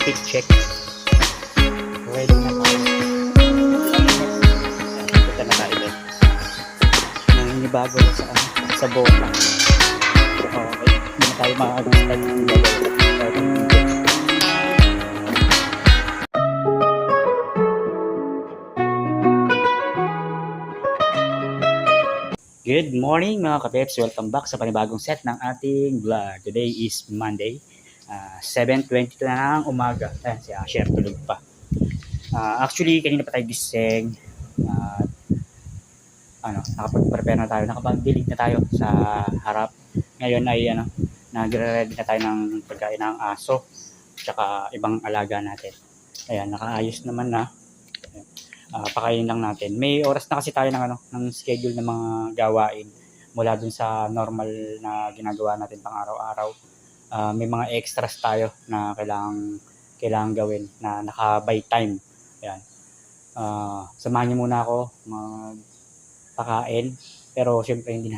Speed check. Ready na tayo. Punta na tayo din. Naninibago sa bola. Okay. Hindi na tayo makakagustad ng Good morning mga kapeps! Welcome back sa panibagong set ng ating vlog. Today is Monday, 7:22 na ng umaga. Ayan, si Asher tulog pa. Actually, kanina pa tayo gising. Nakapag-prepare na tayo. Nakapag-delete na tayo sa harap. Ngayon ay nagre-ready na tayo ng pagkain ng aso tsaka ibang alaga natin. Ayan, nakaayos naman na. Pakainin lang natin. May oras na kasi tayo ng schedule ng mga gawain mula dun sa normal na ginagawa natin pang araw-araw. May mga extras tayo na kailangan gawin na naka-by time. Ayan. Samahan niyo muna ako magpakain, pero syempre hindi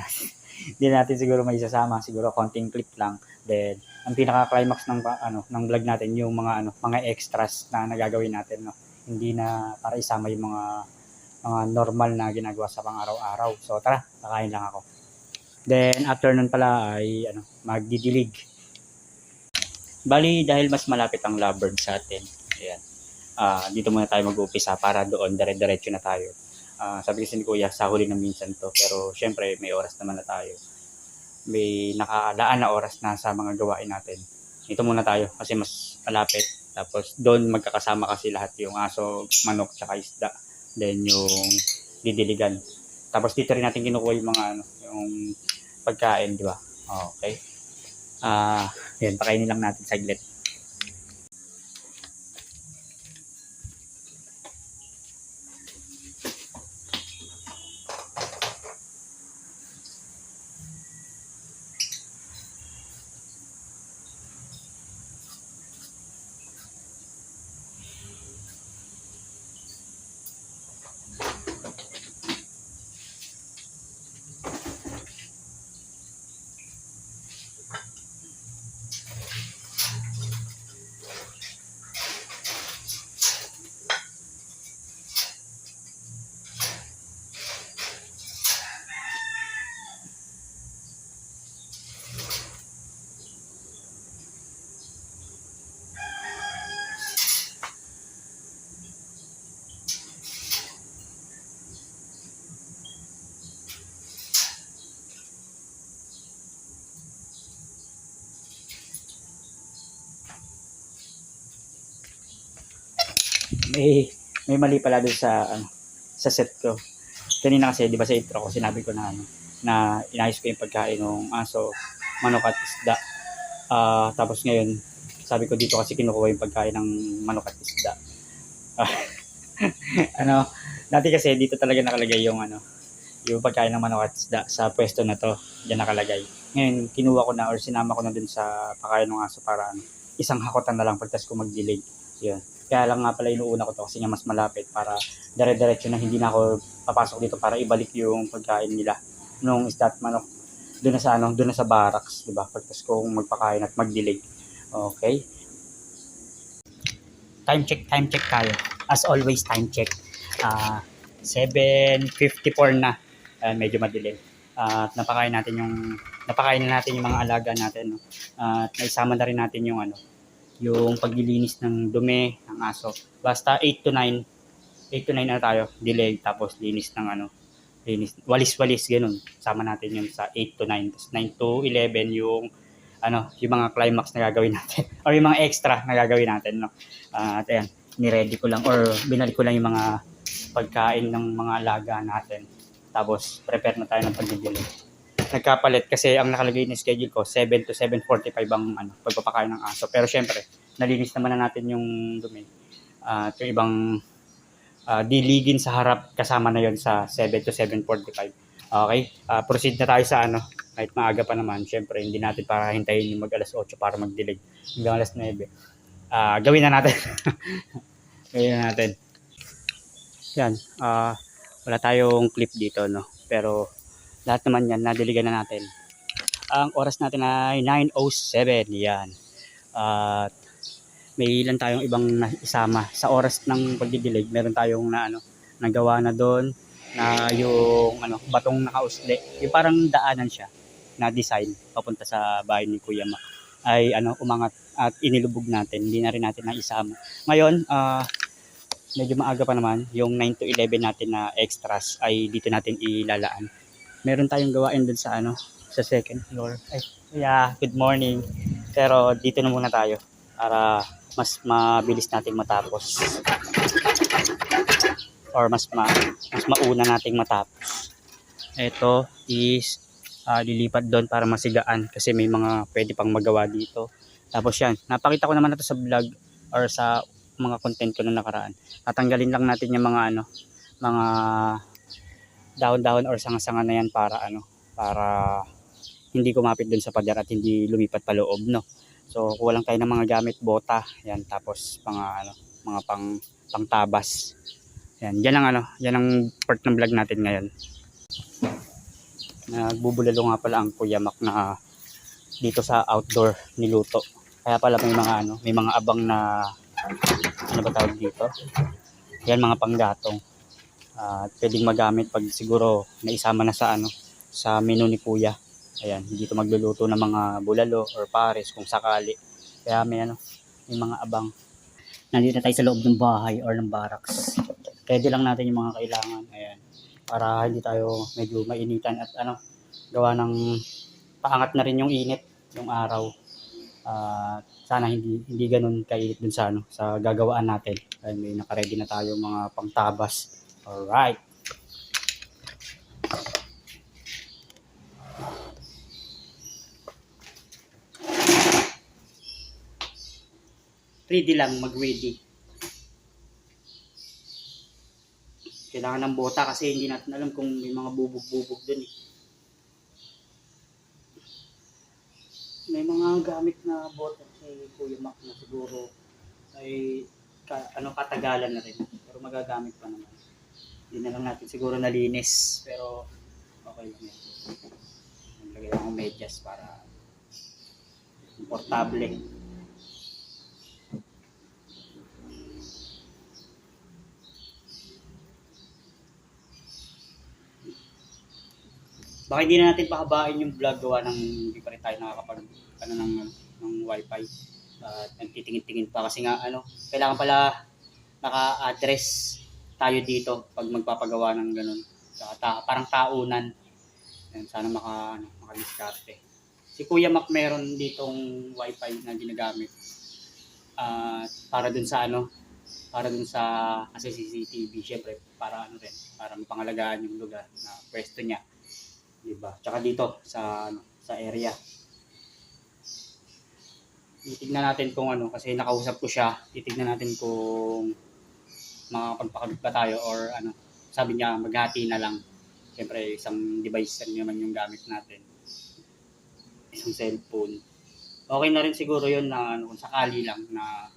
natin siguro may isasama, siguro konting clip lang. Then ang pinaka-climax ng vlog natin yung mga extras na nagagawin natin, no. Hindi na para isama yung mga normal na ginagawa sa pang-araw-araw. So tara, kakain lang ako. Then after nun pala ay magdidilig. Bali dahil mas malapit ang lovebird sa atin. Ayan. Dito muna tayo mag-uumpisa para doon dire-diretso na tayo. Sabi kasi ni Kuya, sa huli ng minsan to. Pero syempre may oras naman na tayo. May nakalaan na oras na sa mga gawain natin. Dito muna tayo kasi mas malapit. Tapos doon magkakasama kasi lahat yung aso, manok, tsaka isda. Then yung didiligan. Tapos dito rin natin kinukuha yung yung pagkain, di ba? Okay. Yan, pakainin lang natin saglit. May mali pala doon sa set ko. Kanina kasi, di ba sa intro ko, sinabi ko na inayos ko yung pagkain ng aso, manok at isda. Tapos ngayon, sabi ko dito kasi kinukuha yung pagkain ng manok at isda. Dati kasi dito talaga nakalagay yung pagkain ng manok at isda sa pwesto na to, diyan nakalagay. Ngayon, kinuha ko na or sinama ko na dun sa pagkain ng aso para isang hakotan na lang pagtas ko mag-delay. Yun. Kaya lang nga pala inuuna ko to kasi nga mas malapit para dire-diretso na hindi na ako papasok dito para ibalik yung pagkain nila nung isda at manok doon na sa barracks, di ba? Pagtas ko magpakain at mag-delay. Okay. Time check tayo. As always, time check. 7:54 na. Medyo madilim. At napakain na natin yung mga alaga natin, no? At naisama na rin natin yung paglilinis ng dumi ng aso. Basta 8 to 9 na tayo, delay, tapos linis ng walis-walis, ganun. Sama natin yung sa 8 to 9, tapos 9 to 11 yung mga climax na gagawin natin or yung mga extra na gagawin natin, no. At ayan, ni-ready ko lang or binalik ko lang yung mga pagkain ng mga alaga natin. Tapos prepare na tayo ng pagdidilig. Nagkapalit kasi ang nakalagay na schedule ko 7 to 7:45 ang pagpapakain ng aso. Pero syempre, nalinis naman na natin yung dumi. Yung ibang diligin sa harap, kasama na yon sa 7 to 7:45. Okay? Proceed na tayo sa kahit maaga pa naman. Syempre, hindi natin para hintayin yung mag-alas 8 para magdilig. Hanggang alas 9. Gawin na natin. Gawin na natin. Yan. Wala tayong clip dito, no? Pero lahat naman yan, nadiligan na natin. Ang oras natin ay 9:07. Yan. may ilan tayong ibang isama. Sa oras ng pagdidilig, meron tayong na nagawa na doon na yung batong nakausli. Yung parang daanan siya na design papunta sa bahay ni Kuya Mac ay umangat at inilubog natin. Hindi na rin natin na isama. Ngayon, medyo maaga pa naman. Yung 9 to 11 natin na extras ay dito natin ilalaan. Meron tayong gawain doon sa sa second floor. Ay, yeah, good morning. Pero dito na muna tayo para mas mabilis nating matapos or mas mauna nating matapos. Ito is lilipat doon para masigaan kasi may mga pwede pang magawa dito. Tapos yan, napakita ko naman na to sa vlog or sa mga content ko na nakaraan. Tatanggalin lang natin yung mga mga dahon-dahon or sanga-sanga na yan para para hindi kumapit doon sa pader at hindi lumipat pa loob, no. So kulang tayo ng mga gamit, bota, yan, tapos mga pangtabas. Yan, yan ang part ng vlog natin ngayon. Nagbubulalo nga pala ang Kuya Mac na dito sa outdoor niluto. Kaya pala may mga abang na ano ba tawag dito? Yan, mga panggatong. Pwedeng magamit pag siguro naisama na sa sa menu ni Kuya. Ayan, dito magluluto ng mga bulalo or pares kung sakali. Kaya may mga abang. Nandito tayo sa loob ng bahay or ng barracks. Ready lang natin yung mga kailangan. Ayan. Para hindi tayo medyo mainitan at gawa ng paangat na rin yung init yung araw. Sana hindi ganoon kainit dun sa sa gagawaan natin. Dahil may naka-ready na tayo mga pangtabas. Alright. 3D lang mag-ready. Kailangan ng bota kasi hindi natin alam kung may mga bubog-bubog dun eh. May mga gamit na bota si Kuya Mac na siguro ay katagalan na rin. Pero magagamit pa naman. Hindi na lang natin siguro nalinis. Pero okay lang yan. Naglagay akong medyas para komportable. Baka hindi na natin pahabain yung vlog gawa ng hindi pa rin tayo nakakapag ng wifi. Nagtitingin-tingin pa kasi nga kailangan pala naka-address tayo dito pag magpapagawa ng ganun. Parang taunan. Yan, sana makadiskarte. Si Kuya Mac meron ditong wifi na ginagamit. Para dun sa kasi CCTV syempre para rin, para mapangalagaan yung lugar na pwesto niya. Diba? Tsaka dito sa area. Titignan natin kung kasi nakausap ko siya. Titignan natin kung makapagpakabit ba tayo or sabi niya maghati na lang. Siyempre isang device naman yung gamit natin. Isang cellphone. Okay na rin siguro yun na kung sakali lang na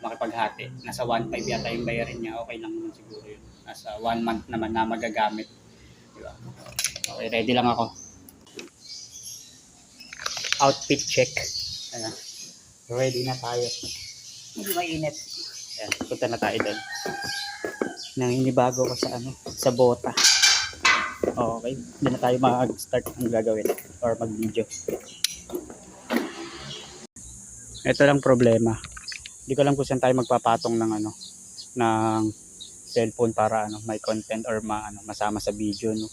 makipaghati. Nasa 1.5 yata yung bayarin niya. Okay lang naman siguro yun. Nasa 1 month naman na magagamit. Diba? Okay, ready lang ako. Outfit check. Ayan. Ready na tayo. Hindi mainit. Ayan, punta na tayo doon. Nangingibago ko sa bota. Okay, doon na tayo mag-start ang gagawin or mag-video. Ito lang problema. Hindi ko alam kung saan tayo magpapatong ng cellphone para may content or masama sa video, no.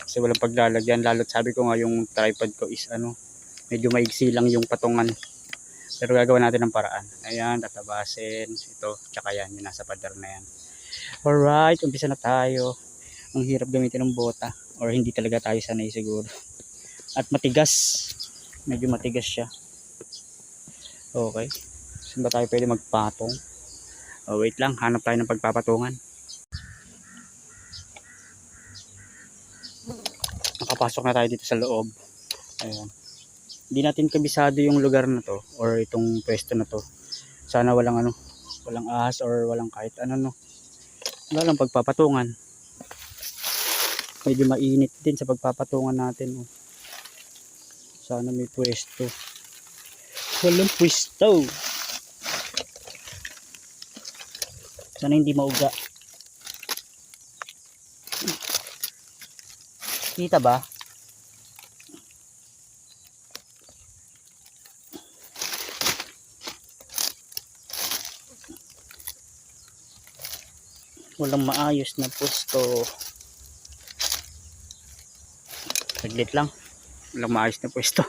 Kasi walang paglalagyan, lalo't sabi ko nga yung tripod ko is medyo maigsi lang yung patungan. Pero gagawa natin ng paraan. Ayan, tatabasin ito, tsaka yan, yung nasa pader na yan. Alright, umpisa na tayo. Ang hirap gamitin ng bota or hindi talaga tayo sanay siguro. At matigas. Medyo matigas siya. Okay. Saan ba tayo pwede magpatong? Oh, wait lang, hanap tayo ng pagpapatungan. Nakapasok na tayo dito sa loob. Ayan. Hindi natin kabisado yung lugar na to or itong pwesto na to. Sana walang walang ahas or walang kahit no. Wala lang pagpapatungan. Medyo mainit din sa pagpapatungan natin. Oh. Sana may pwesto. Walang pwesto. Sana hindi mauga. Kita ba? Walang maayos na pwesto. Saglit lang. Walang maayos na pwesto.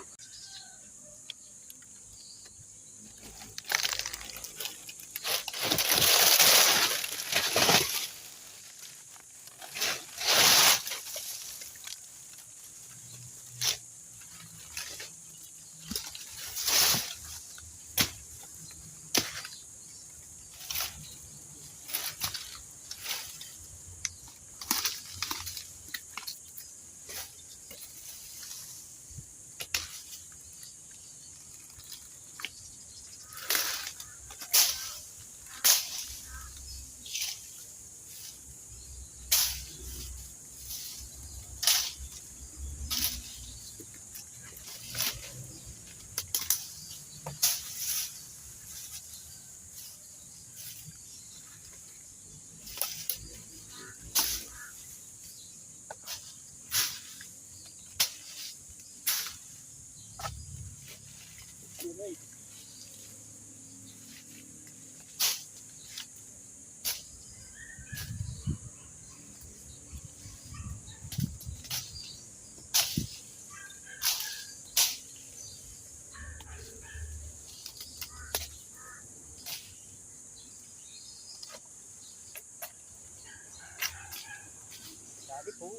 Sabi po.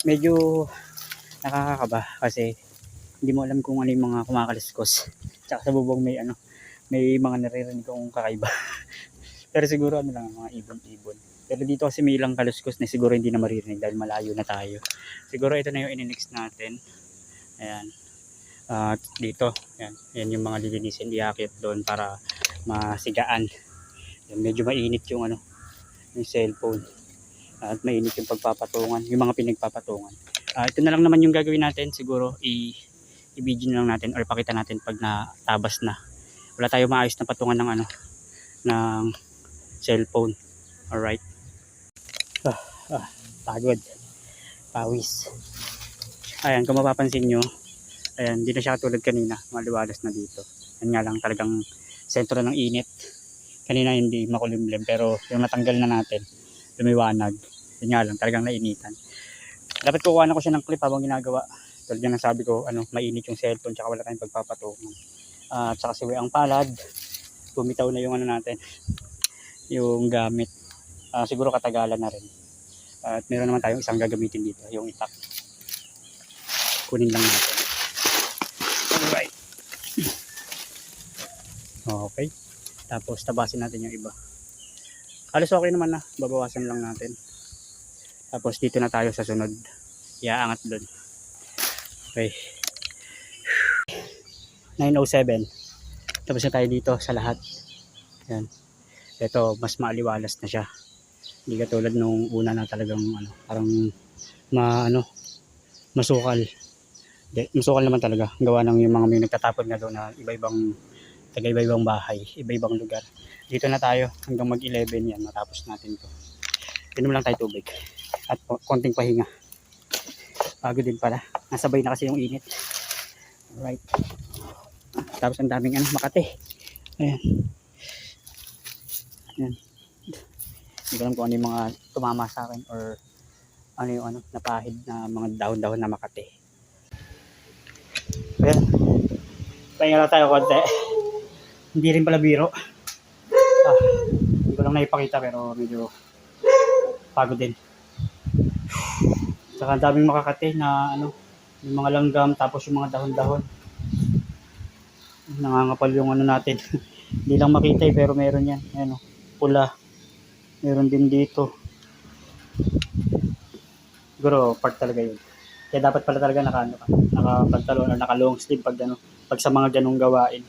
medyo nakakakaba kasi hindi mo alam kung ano yung mga kumakaliskos. Tsaka sa bubong may mga naririnig kong kakaiba. Pero siguro ano lang, mga ibon-ibon. Pero dito kasi may ilang kaluskos na siguro hindi na maririnig dahil malayo na tayo. Siguro ito na yung in-next natin. Ayan. At dito, yan. Yan yung mga lilinisin, iakit doon para masigaan. Yan, medyo mainit yung yung cellphone. At mainit yung pagpapatungan, yung mga pinagpapatungan. Ito na lang naman yung gagawin natin. Siguro i-video na lang natin or pakita natin pag natabas na. Wala tayo maayos na patungan ng ng cellphone. Alright. Pagod. Pawis. Ayan, kung mapapansin nyo, ayan, hindi na siya tulad kanina, maliwalas na dito. Yan nga lang, talagang sentro ng init. Kanina hindi makulimlim, pero yung natanggal na natin, lumiwanag. Yan nga lang, talagang nainitan. Dapat kukuha na ko siya ng clip habang ginagawa. Tulad yan ang sabi ko, mainit yung cellphone, tsaka wala tayong pagpapatungan. Tsaka siwi ang palad, bumitaw na yung natin, yung gamit. Siguro katagalan na rin. At meron naman tayong isang gagamitin dito, yung itak. Kunin lang natin. Alright. Okay. Tapos tabasin natin yung iba. Halos okay naman na. Babawasan lang natin. Tapos dito na tayo sa sunod. Iaangat doon. Okay. 9:07. Tapos na tayo dito sa lahat. Yan. Ito mas maaliwalas na siya. Hindi katulad nung una na talagang parang masukal. Masukal naman talaga. Gawa ng yung mga may nagtatapon nga doon na iba-ibang bahay, iba-ibang lugar. Dito na tayo hanggang mag-11 yan. Matapos natin to. Inom lang tayo tubig. At konting pahinga. Pagod din pala. Nasabay na kasi yung init. Alright. Tapos ang daming Makati. Ayan. Ayan. Hindi ko alam kung ano yung mga tumama sa akin or ano yung napahid na mga dahon-dahon na Makati. Ayan. Pahinga lang tayo konti. Hindi rin pala biro. Hindi ko lang naipakita pero medyo pagod din. Saka ang daming makakate na yung mga langgam tapos yung mga dahon-dahon. Nangangapal yung natin. Hindi lang makita pero meron yan. Ayan pula. Meron din dito. Siguro part talaga yun. Kaya dapat pala talaga naka-pantalon o naka-long sleeve pag sa mga ganung gawain.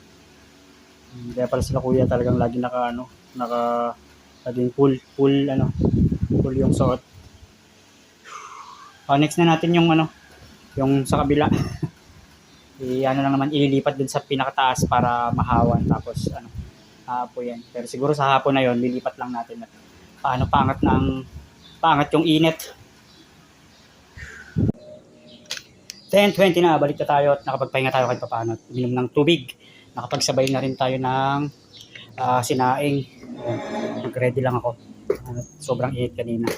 Kaya pala sila kuya talagang lagi laging full yung suot. Next na natin yung yung sa kabila. Lang naman ililipat dun sa pinakataas para mahawan tapos haapoy yan. Pero siguro sa hapon na yon lilipat lang natin at pangat yung init. 10:20 na, balik na tayo at nakapagpahinga tayo kahit papaano. Uminom ng tubig. Nakapagsabay na rin tayo ng sinaing. Nag-ready lang ako. Sobrang init kanina.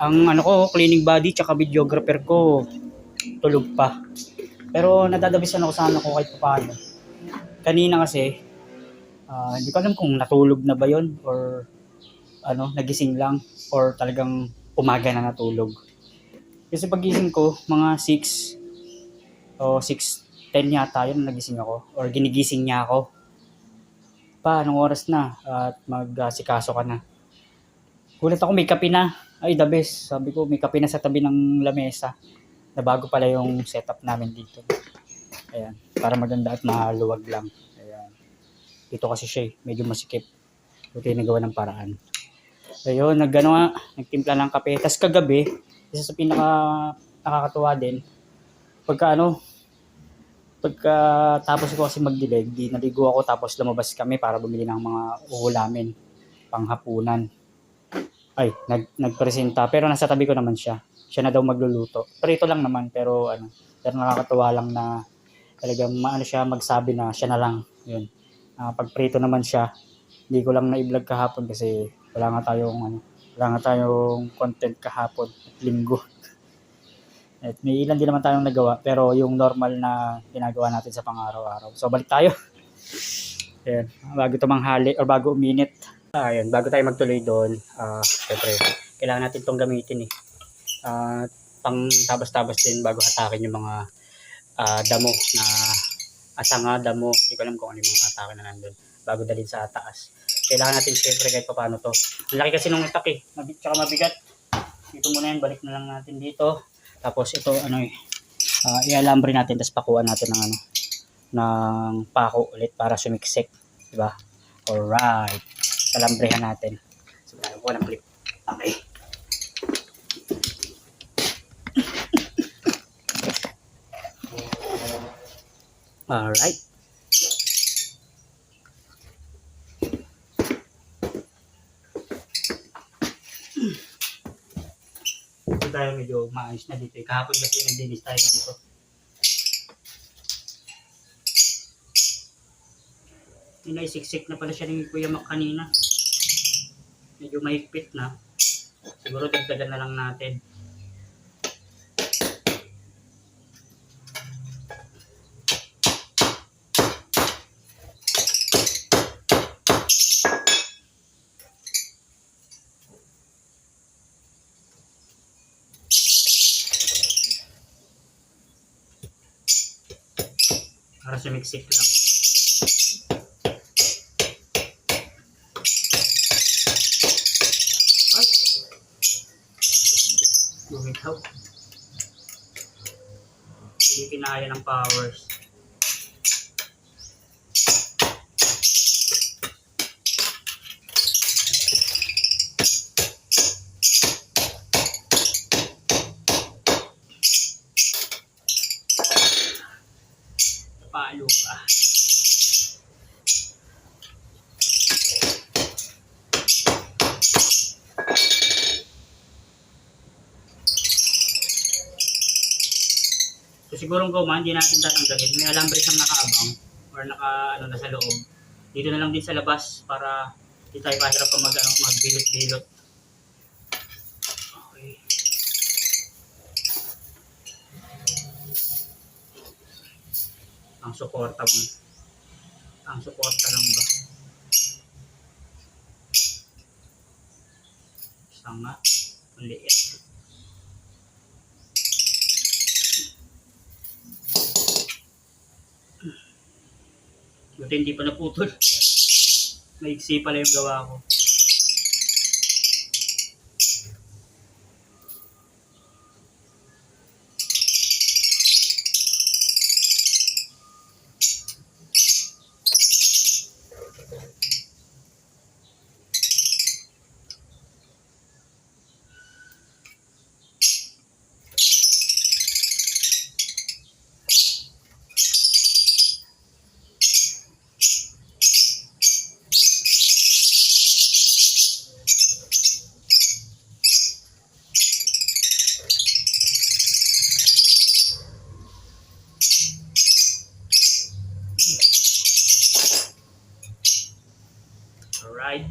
Ang cleaning body tsaka videographer ko tulog pa. Pero nadadabisan ako sa ko kahit papaano. Kanina kasi hindi ko alam kung natulog na ba yon or nagising lang or talagang umaga na natulog. Kasi pagising ko mga 6 o 6:10 yata yun nagising ako or ginigising niya ako. Anong oras na at mag-asikaso ka na. Gulat ako may kape na. Ay the best. Sabi ko may kape na sa tabi ng lamesa. Na bago pala yung setup namin dito. Ayan. Para maganda at maluwag lang. Ayan. Dito kasi siya medyo masikip. Buti nagawa ng paraan. Ayun, nagtimpla ng kape. Tapos kagabi, isa sa nakakatuwa din, tapos ko kasi magdilig, naligo ako tapos lumabas kami para bumili ng mga uulamin, panghapunan. Ay, nagpresenta, pero nasa tabi ko naman siya. Siya na daw magluluto. Prito lang naman, pero nakakatuwa lang na talagang siya magsabi na siya na lang. Yun. Pag prito naman siya, hindi ko lang na-i-vlog kahapon kasi wala nga tayong content kahapon at linggo. At may ilan din naman tayong nagawa pero yung normal na ginagawa natin sa pang-araw-araw. So balik tayo. Ayan, bago tumanghali or bago uminit. Bago tayo magtuloy doon, syempre kailangan natin itong gamitin . pang tabas-tabas din bago hatakin yung mga damo na asanga, damo, hindi ko alam kung ano yung mga atake na nandun bago dalhin sa taas. Kailangan natin syempre kahit paano to. Ang laki kasi nung itak eh, tsaka mabigat. Dito muna yan, balik na lang natin dito. Tapos ito ialambre natin, tapos pakuan natin ng ng pako ulit para sumiksik, di ba? Alright, alambrehan natin. So tayo ko ng clip. Okay. Alright. Ito tayo medyo maayos na dito. Kahapon kasi nagdinis tayo dito. Inaisiksik na pala siya ng Kuya Mac kanina. Medyo mahigpit na. Siguro dagdagan na lang natin. Para sumiksik lang. Ay! Lumitaw. Hindi kinaya ng powers. Palo pa. So siguro kung hindi natin tatanggalin, may alambre siyang nakaabang or na sa loob. Dito na lang din sa labas para hindi tayo mahirap pa magbilot-bilot. Okay. Ang suporta lang ba? Sanga, maliit. Buti hindi pa naputol. Maiksi pala yung gawa ko. Alright.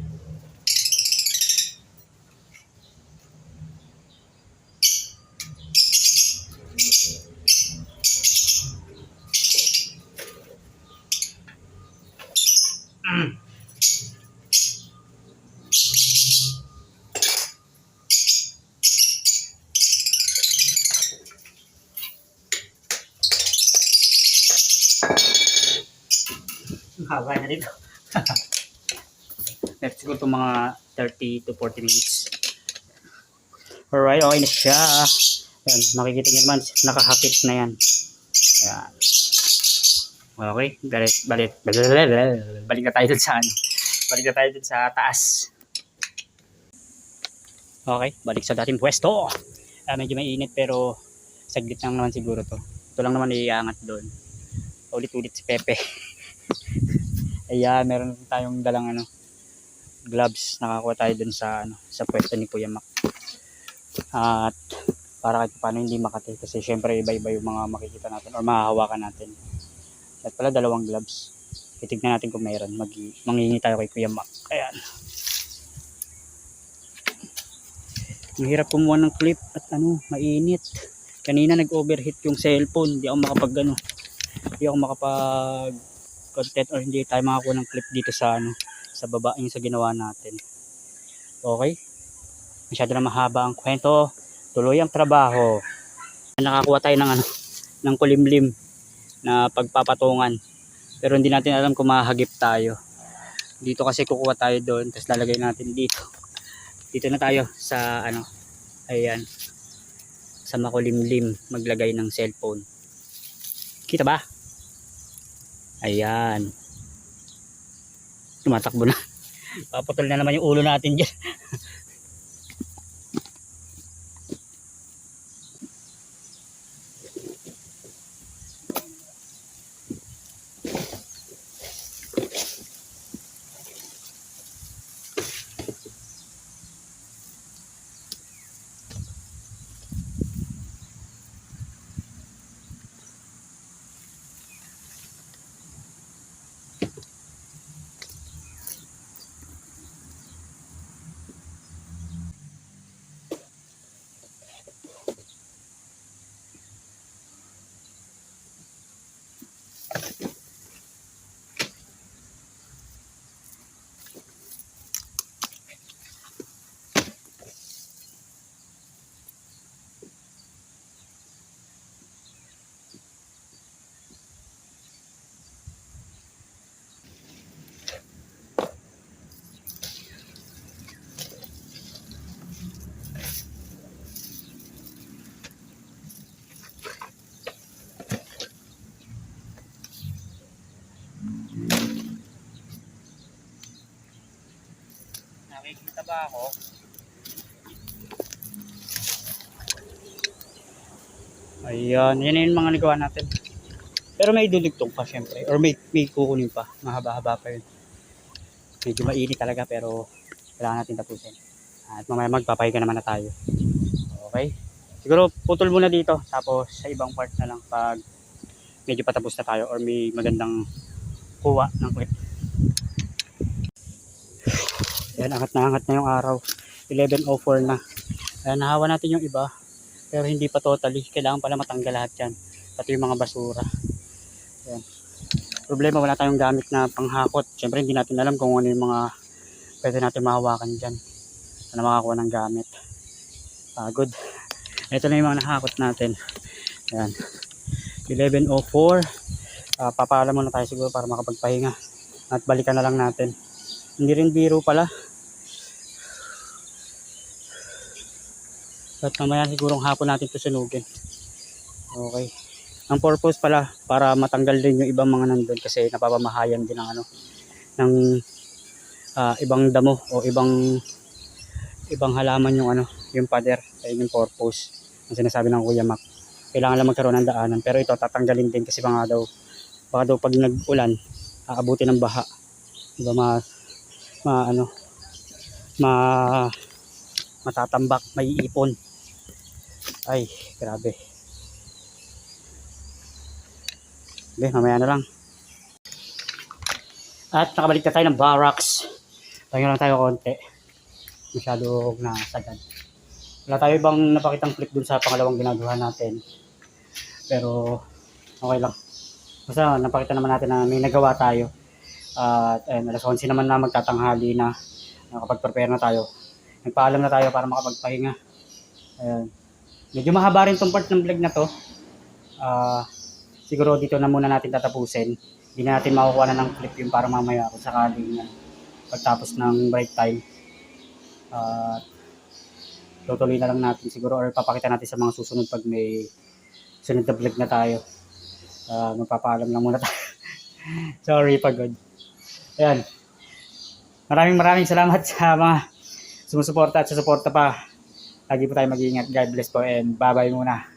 Haba na dito. Next siguro itong mga 30 to 40 minutes. Alright, okay na siya. Ayan, makikita nyo naman, nakahapit na yan. Ayan. Okay, balik na tayo dun sa balik na tayo dun sa taas. Okay, balik sa dating pwesto. Medyo mainit pero saglit lang naman siguro to. Ito lang naman iangat doon. Ulit-ulit si Pepe. Ayan, meron tayong dalang gloves. Nakakuha tayo dun sa sa pwesto ni Kuya Mac. At para kahit paano hindi makati kasi syempre iba-iba yung mga makikita natin or mahahawakan natin. At pala dalawang gloves. Titignan natin kung mayroon. Manghingi tayo kay Kuya Mac. Ayan. Ang hirap kumuha ng clip at mainit. Kanina nag-overheat yung cellphone. Hindi ako makapag content or hindi tayo makakuha ng clip dito sa sa baba yung sa ginawa natin. Okay? Masyado na mahaba ang kwento. Tuloy ang trabaho. Nakakuha tayo ng ano, ng kulimlim na pagpapatungan. Pero hindi natin alam kung mahagip tayo. Dito kasi kukuha tayo doon, tapos lalagay natin dito. Dito na tayo sa ano, ayan, sa makulimlim maglagay ng cellphone. Kita ba? Ayan. Tumatakbo na. Paputol na naman yung ulo natin dyan. Nakikita ba ako? Ayan, yan yung mga nagawa natin. Pero may duligtong pa syempre. Or may kukunin pa. Mahaba-haba pa yun. Medyo mainit talaga pero kailangan natin tapusin. At mamaya magpapahinga naman na tayo. Okay? Siguro putol muna dito. Tapos sa ibang part na lang pag medyo patapos na tayo or may magandang kuha ng clip. Ayan, angat na yung araw. 11:04 na. Ayan, nahawa natin yung iba. Pero hindi pa totally. Kailangan pala matanggal lahat yan. Pati yung mga basura. Ayan. Problema, wala tayong gamit na panghakot. Siyempre hindi natin alam kung ano yung mga pwede natin mahawakan dyan. Para makakuha ng gamit. Pagod. Ito na yung mga nahakot natin. Ayan. 11:04. Papaalam muna tayo siguro para makapagpahinga. At balikan na lang natin. Hindi rin biro pala. At mamaya sigurong hapon natin ito sunugin. Okay. Ang purpose pala para matanggal din yung ibang mga nandun kasi napapamahayan din ng ano ng ibang damo o ibang halaman yung ano yung pader. Ayun yung purpose ang sinasabi ng Kuya Mac. Kailangan lang magkaroon ng daanan pero ito tatanggalin din kasi baka daw pag nag-ulan aabuti ng baha. Diba matatambak, may ipon. Ay, grabe. Okay, mamaya na lang. At nakabalik na tayo ng barracks. Pahinga lang tayo konti. Masyadong nasagad. Wala tayo ibang napakitang clip dun sa pangalawang ginagawa natin. Pero okay lang. Basta napakita naman natin na may nagawa tayo. At alas 11 naman na magtatanghali na. Nakapag-prepare na tayo. Nagpaalam na tayo para makapagpahinga. Ayan. Medyo mahaba rin tong part ng vlog na to. Siguro dito na muna natin tatapusin. Hindi na natin makukuha na ng clip yung para mamaya kung sakaling pagtapos ng break time. Tutuloy na lang natin siguro or papakita natin sa mga susunod pag may sunod na vlog na tayo. Magpapaalam lang muna tayo. Sorry, pagod. Ayan. Maraming salamat sa mga sumusuporta at susuporta pa. Lagi po tayo mag-iingat. God bless po and bye-bye muna.